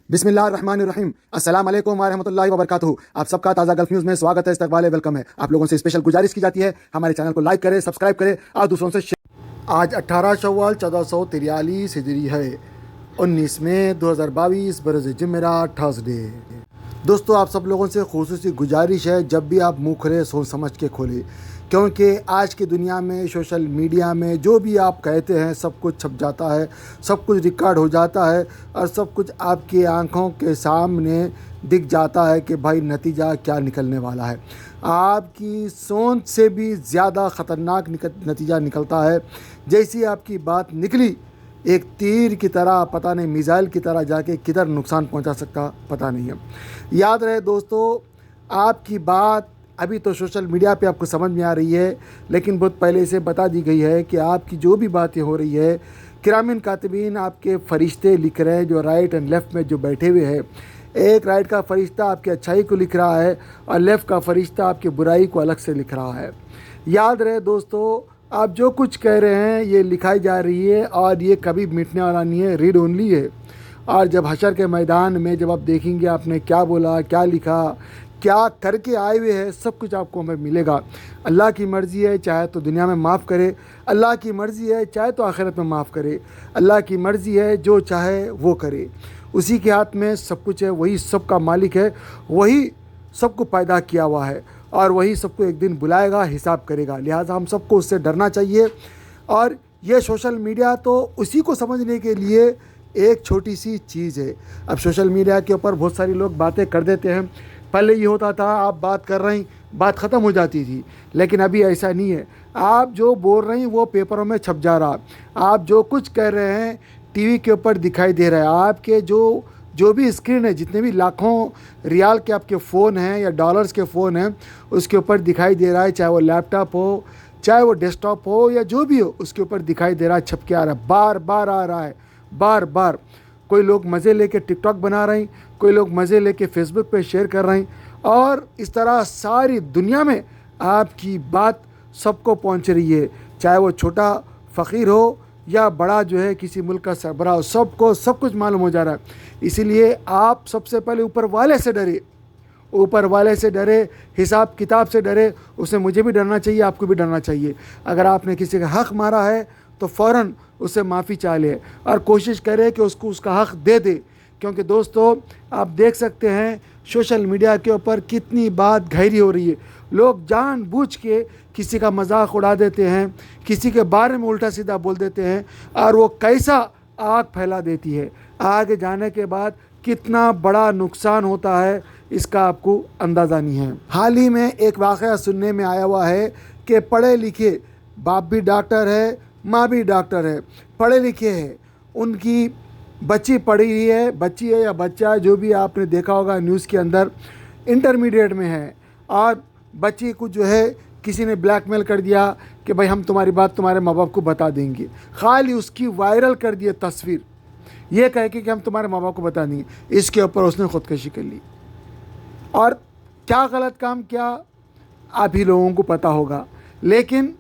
बिस्मिल्लाहिर्रहमानिर्रहीम। अस्सलाम वालेकुम वरहमतुल्लाहि वबरकातुहू। आप सबका ताज़ा गल्फ न्यूज़ में स्वागत है, इस्तकबाल है, वेलकम है। आप लोगों से स्पेशल गुजारिश की जाती है, हमारे चैनल को लाइक करें, सब्सक्राइब करें और दूसरों से शेयर। आज 18 शव्वाल 1443 हिजरी है, 19 मई 2022 बरोज़ जुमेरात थर्सडे। दोस्तों, आप सब लोगों से खुसूसी गुजारिश है, जब भी आप मुँह खोलें सोच समझ के खोलें, क्योंकि आज की दुनिया में सोशल मीडिया में जो भी आप कहते हैं सब कुछ छप जाता है, सब कुछ रिकॉर्ड हो जाता है और सब कुछ आपकी आंखों के सामने दिख जाता है कि भाई नतीजा क्या निकलने वाला है। आपकी सोच से भी ज़्यादा ख़तरनाक नतीजा निकलता है। जैसी आपकी बात निकली, एक तीर की तरह, पता नहीं मिसाइल की तरह जाके किधर नुकसान पहुंचा सकता पता नहीं है। याद रहे दोस्तों, आपकी बात अभी तो सोशल मीडिया पे आपको समझ में आ रही है, लेकिन बहुत पहले से बता दी गई है कि आपकी जो भी बातें हो रही है, किरामिन कातिबीन आपके फरिश्ते लिख रहे हैं, जो राइट एंड लेफ़्ट में जो बैठे हुए हैं। एक राइट का फरिश्ता आपकी अच्छाई को लिख रहा है और लेफ़्ट का फरिश्ता आपकी बुराई को अलग से लिख रहा है। याद रहे दोस्तों, आप जो कुछ कह रहे हैं ये लिखाई जा रही है और ये कभी मिटने वाला नहीं है, रीड ओनली है। और जब हशर के मैदान में जब आप देखेंगे आपने क्या बोला, क्या लिखा, क्या करके आए हुए हैं, सब कुछ आपको हमें मिलेगा। अल्लाह की मर्ज़ी है, चाहे तो दुनिया में माफ़ करे, अल्लाह की मर्ज़ी है चाहे तो आखिरत में माफ़ करे। अल्लाह की मर्ज़ी है, जो चाहे वो करे, उसी के हाथ में सब कुछ है, वही सब का मालिक है, वही सबको पैदा किया हुआ है और वही सबको एक दिन बुलाएगा, हिसाब करेगा। लिहाजा हम सबको उससे डरना चाहिए। और ये सोशल मीडिया तो उसी को समझने के लिए एक छोटी सी चीज़ है। अब सोशल मीडिया के ऊपर बहुत सारे लोग बातें कर देते हैं। पहले ये होता था, आप बात कर रहे हैं, बात ख़त्म हो जाती थी, लेकिन अभी ऐसा नहीं है। आप जो बोल रहे हैं वो पेपरों में छप जा रहा, आप जो कुछ कह रहे हैं टीवी के ऊपर दिखाई दे रहा है। आपके जो भी स्क्रीन है, जितने भी लाखों रियाल के आपके फ़ोन हैं या डॉलर्स के फ़ोन हैं, उसके ऊपर दिखाई दे रहा है। चाहे वो लैपटॉप हो, चाहे वो डेस्कटॉप हो या जो भी हो, उसके ऊपर दिखाई दे रहा है, छप के आ रहा है, बार बार आ रहा है, बार बार। कोई लोग मज़े लेके टिकटॉक बना रहे हैं, कोई लोग मज़े लेके फेसबुक पे शेयर कर रहे हैं, और इस तरह सारी दुनिया में आपकी बात सबको पहुंच रही है। चाहे वो छोटा फ़कीर हो या बड़ा जो है किसी मुल्क का सरबराह हो, सबको सब कुछ मालूम हो जा रहा है। इसीलिए आप सबसे पहले ऊपर वाले से डरे, ऊपर वाले से डरे, हिसाब किताब से डरे। उससे मुझे भी डरना चाहिए, आपको भी डरना चाहिए। अगर आपने किसी का हक़ मारा है तो फ़ौरन उससे माफ़ी चाह ले और कोशिश करे कि उसको उसका हक़ दे दे। क्योंकि दोस्तों, आप देख सकते हैं सोशल मीडिया के ऊपर कितनी बात गहरी हो रही है। लोग जानबूझ के किसी का मजाक उड़ा देते हैं, किसी के बारे में उल्टा सीधा बोल देते हैं और वो कैसा आग फैला देती है। आगे जाने के बाद कितना बड़ा नुकसान होता है, इसका आपको अंदाज़ा नहीं है। हाल ही में एक वाक़या सुनने में आया हुआ है कि पढ़े लिखे बाप भी डॉक्टर है, माँ भी डॉक्टर है, पढ़े लिखे हैं, उनकी बच्ची पढ़ी हुई है, बच्ची है या बच्चा है, जो भी आपने देखा होगा न्यूज़ के अंदर, इंटरमीडिएट में है, और बच्ची को जो है किसी ने ब्लैकमेल कर दिया कि भाई हम तुम्हारी बात तुम्हारे माँ बाप को बता देंगे। खाली उसकी वायरल कर दिए तस्वीर, ये कह के कि हम तुम्हारे माँ बाप को बता देंगे। इसके ऊपर उसने ख़ुदकुशी कर ली। और क्या गलत काम किया आप ही लोगों को पता होगा, लेकिन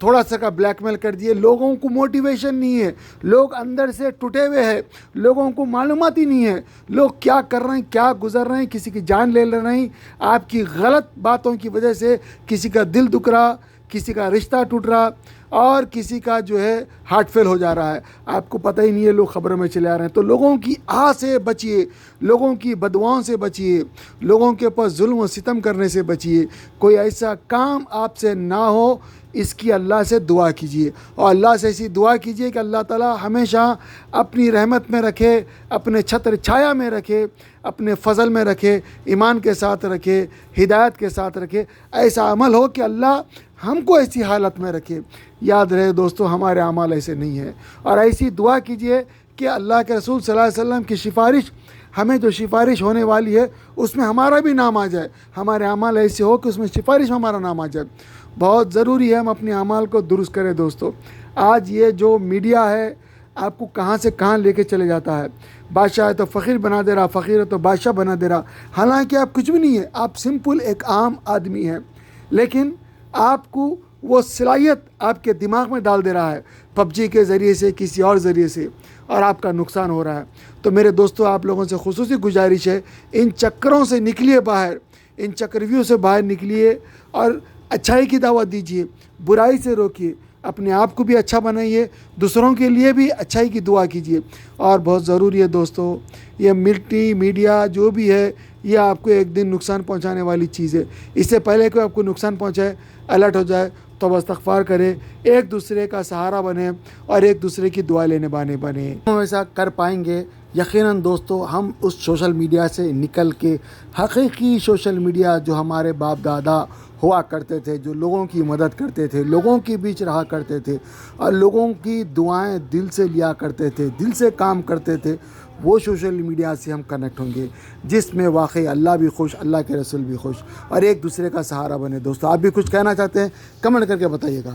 थोड़ा सा का ब्लैकमेल कर दिए। लोगों को मोटिवेशन नहीं है, लोग अंदर से टूटे हुए हैं, लोगों को मालूमात ही नहीं है लोग क्या कर रहे हैं, क्या गुजर रहे हैं, किसी की जान ले रहे हैं। आपकी गलत बातों की वजह से किसी का दिल दुख रहा, किसी का रिश्ता टूट रहा और किसी का जो है हार्ट फेल हो जा रहा है। आपको पता ही नहीं है, लोग खबरों में चले आ रहे हैं। तो लोगों की आह से बचिए, लोगों की बदुआओं से बचिए, लोगों के ऊपर जुल्म व सितम करने से बचिए। कोई ऐसा काम आपसे ना हो, इसकी अल्लाह से दुआ कीजिए और अल्लाह से ऐसी दुआ कीजिए कि अल्लाह ताला हमेशा अपनी रहमत में रखे, अपने छत्र छाया में रखे, अपने फजल में रखे, ईमान के साथ रखे, हिदायत के साथ रखे। ऐसा अमल हो कि अल्लाह हमको ऐसी हालत में रखे। याद रहे दोस्तों, हमारे अमाल ऐसे नहीं है। और ऐसी दुआ कीजिए कि अल्लाह के रसूल सल्लल्लाहु अलैहि वसल्लम की सिफारिश, हमें जो सिफारिश होने वाली है उसमें हमारा भी नाम आ जाए। हमारे अमाल ऐसे हो कि उसमें सिफारिश में हमारा नाम आ जाए। बहुत ज़रूरी है हम अपने अमाल को दुरुस्त करें दोस्तों। आज ये जो मीडिया है आपको कहाँ से कहाँ लेके चले जाता है। बादशाह है तो फ़कीर बना दे रहा, फ़कीर है तो बादशाह बना दे रहा। हालांकि आप कुछ भी नहीं है, आप सिंपल एक आम आदमी हैं, लेकिन आपको वो सलाहियत आपके दिमाग में डाल दे रहा है। PUBG کے ذریعے سے کسی اور ذریعے سے اور آپ کا نقصان ہو رہا ہے. تو میرے دوستوں آپ لوگوں سے خصوصی گزارش ہے ان چکروں سے نکلیے باہر, ان چکرویوں سے باہر نکلیے اور اچھائی کی دعوت دیجیے, برائی سے روکیے, اپنے آپ کو بھی اچھا بنائیے, دوسروں کے لیے بھی اچھائی کی دعا کیجیے. اور بہت ضروری ہے دوستو, یہ میڈیا جو بھی ہے یہ آپ کو ایک دن نقصان پہنچانے والی چیز ہے. اس سے پہلے کہ آپ کو نقصان پہنچائے, الرٹ ہو جائے, توبہ استغفار کرے, ایک دوسرے کا سہارا بنے اور ایک دوسرے کی دعا لینے بنے. ہم ایسا کر پائیں گے یقیناً دوستو. ہم اس سوشل میڈیا سے نکل کے حقیقی سوشل میڈیا جو ہمارے باپ دادا ہوا کرتے تھے, جو لوگوں کی مدد کرتے تھے, لوگوں کے بیچ رہا کرتے تھے اور لوگوں کی دعائیں دل سے لیا کرتے تھے, دل سے کام کرتے تھے, وہ سوشل میڈیا سے ہم کنیکٹ ہوں گے جس میں واقعی اللہ بھی خوش, اللہ کے رسول بھی خوش اور ایک دوسرے کا سہارا بنے. دوستو آپ بھی کچھ کہنا چاہتے ہیں کمنٹ کر کے بتائیے گا.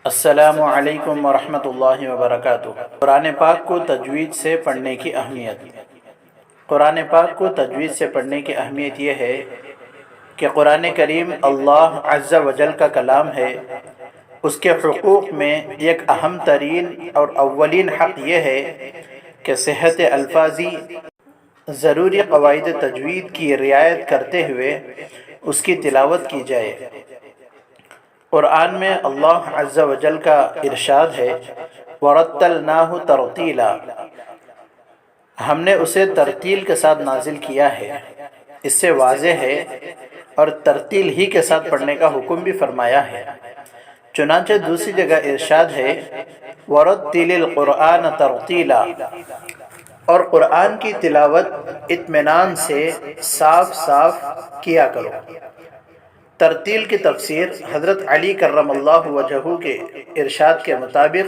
السلام علیکم ورحمۃ اللہ وبرکاتہ. قرآن پاک کو تجوید سے پڑھنے کی اہمیت. قرآن پاک کو تجوید سے پڑھنے کی اہمیت یہ ہے کہ قرآن کریم اللہ عز و جل کا کلام ہے. اس کے حقوق میں ایک اہم ترین اور اولین حق یہ ہے کہ صحت الفاظی ضروری قواعد تجوید کی رعایت کرتے ہوئے اس کی تلاوت کی جائے. قرآن میں اللہ عز و جل کا ارشاد ہے وَرَتَّلْنَاهُ تَرْتِيلًا, ہم نے اسے ترتیل کے ساتھ نازل کیا ہے. اس سے واضح ہے اور ترتیل ہی کے ساتھ پڑھنے کا حکم بھی فرمایا ہے. چنانچہ دوسری جگہ ارشاد ہے وَرَتِّلِ الْقُرْآنَ تَرْتِيلًا, اور قرآن کی تلاوت اطمینان سے صاف صاف کیا کرو. ترتیل کی تفسیر حضرت علی کرم اللہ وجہہ کے ارشاد کے مطابق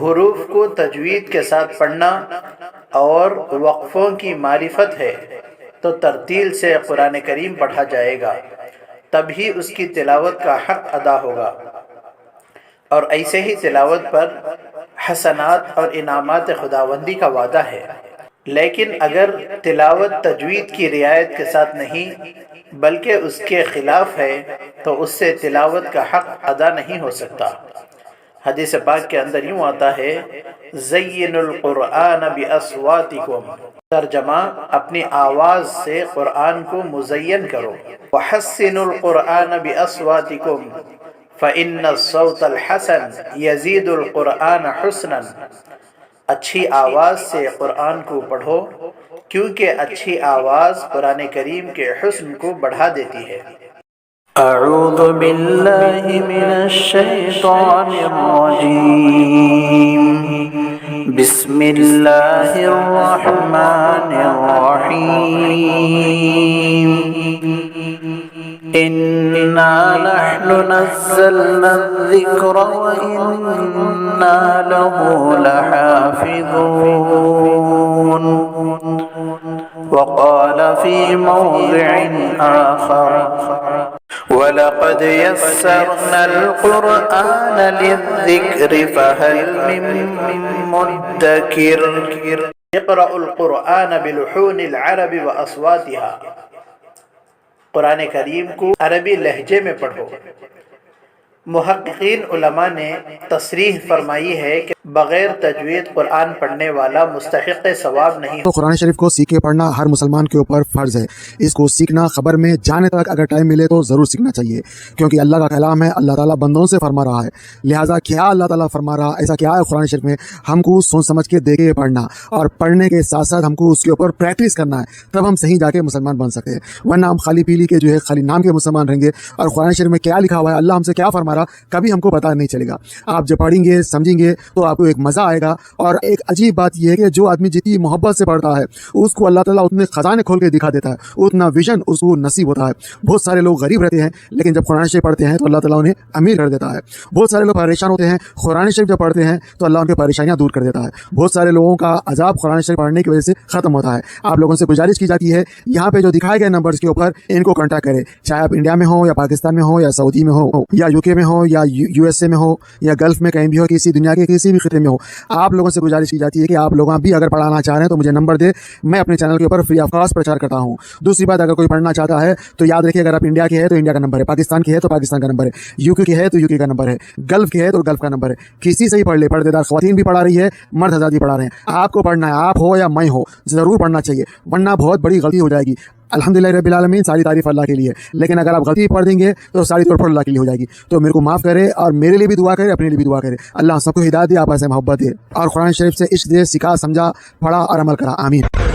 حروف کو تجوید کے ساتھ پڑھنا اور وقفوں کی معرفت ہے. تو ترتیل سے قرآن کریم پڑھا جائے گا, تبھی اس کی تلاوت کا حق ادا ہوگا. اور ایسے ہی تلاوت پر حسنات اور انعامات خداوندی کا وعدہ ہے. لیکن اگر تلاوت تجوید کی رعایت کے ساتھ نہیں بلکہ اس کے خلاف ہے تو اس سے تلاوت کا حق ادا نہیں ہو سکتا. حدیث پاک کے اندر یوں آتا ہے زین القرآن باصواتکم, ترجمہ اپنی آواز سے قرآن کو مزین کرو. وحسنوا القرآن باصواتکم فإن الصوت الحسن يزيد القرآن حسنا, اچھی آواز سے قرآن کو پڑھو کیونکہ اچھی آواز قرآن کریم کے حسن کو بڑھا دیتی ہے. اعوذ باللہ من الشیطان الرجیم, بسم اللہ الرحمن الرحیم. انا نحن نزلنا الذکر وانا له لحافظون. وقال في موضع آخر وَلَقَدْ يَسَّرْنَا الْقُرْآنَ لِلذِّكْرِ فَهَلْ مِن مُّدَّكِرٍ. اقرأ القرآن بلحون العرب وأصواتها, قرآن کریم کو عربی لہجے میں پڑھو. محققین علماء نے تصریح فرمائی ہے کہ بغیر تجوید قرآن پڑھنے والا مستحق ثواب نہیں. تو قرآن شریف کو سیکھ کے پڑھنا ہر مسلمان کے اوپر فرض ہے. اس کو سیکھنا خبر میں جانے تک اگر ٹائم ملے تو ضرور سیکھنا چاہیے, کیونکہ اللہ کا کلام ہے, اللہ تعالیٰ بندوں سے فرما رہا ہے. لہٰذا کیا اللہ تعالیٰ فرما رہا, ایسا کیا ہے قرآن شریف میں, ہم کو سوچ سمجھ کے دیکھ کے پڑھنا اور پڑھنے کے ساتھ ساتھ ہم کو اس کے اوپر پریکٹس کرنا ہے, تب ہم صحیح جا کے مسلمان بن سکتے ہیں. ورنہ ہم خالی پیلی کے جو ہے خالی نام کے مسلمان رہیں گے اور قرآن شریف میں کیا لکھا ہوا ہے, اللہ ہم سے کیا فرما رہا, کبھی ہم کو پتہ نہیں چلے گا. آپ جب پڑھیں گے سمجھیں گے تو آپ کو ایک مزہ آئے گا. اور ایک عجیب بات یہ ہے کہ جو آدمی جتنی محبت سے پڑھتا ہے اس کو اللہ تعالیٰ اتنے خزانے کھول کے دکھا دیتا ہے, اتنا ویژن اس کو نصیب ہوتا ہے. بہت سارے لوگ غریب رہتے ہیں لیکن جب قرآن شریف پڑھتے ہیں تو اللہ تعالیٰ انہیں امیر کر دیتا ہے. بہت سارے لوگ پریشان ہوتے ہیں, قرآن شریف جب پڑھتے ہیں تو اللہ ان کی پریشانیاں دور کر دیتا ہے. بہت سارے لوگوں کا عذاب قرآن شریف پڑھنے کی وجہ سے ختم ہوتا ہے. آپ لوگوں سے گزارش کی جاتی ہے یہاں پہ جو دکھائے گئے نمبرز کے اوپر ان کو کانٹیکٹ کریں, چاہے آپ انڈیا میں ہو یا پاکستان میں ہو یا سعودی میں ہو یا UK میں ہو یا USA میں ہو یا گلف میں کہیں بھی ہو, کسی دنیا کے کسی بھی خطے میں ہو, آپ لوگوں سے گزارش کی جاتی ہے کہ آپ لوگ بھی اگر پڑھانا چاہ رہے ہیں تو مجھے نمبر دے, میں اپنے چینل کے اوپر فری آف کاسٹ پرچار کرتا ہوں. دوسری بات, اگر کوئی پڑھنا چاہتا ہے تو یاد رکھیے, اگر آپ انڈیا کے ہے تو انڈیا کا نمبر ہے, پاکستان کی ہے تو پاکستان کا نمبر ہے, UK کی ہے تو UK کا نمبر ہے, گلف کی ہے تو گلف کا نمبر ہے. کسی سے ہی پڑھ لے, پردے دار خواتین بھی پڑھا رہی ہے, مرد حضرات بھی پڑھا رہے ہیں. آپ کو پڑھنا ہے, آپ ہو یا میں ہو, ضرور پڑھنا چاہیے, ورنہ بہت بڑی غلطی ہو جائے گی. الحمدللہ رب العالمین, ساری تعریف اللہ کے لیے, لیکن اگر آپ غلطی پڑھ دیں گے تو ساری طور پر اللہ کے لیے ہو جائے گی. تو میرے کو معاف کرے اور میرے لیے بھی دعا کرے, اپنے لیے بھی دعا کرے. اللہ سب کو ہدایت دے, آپ ایسے محبت دے اور قرآن شریف سے عشق دے, سکھا, سمجھا, پڑھا اور عمل کرا. آمین.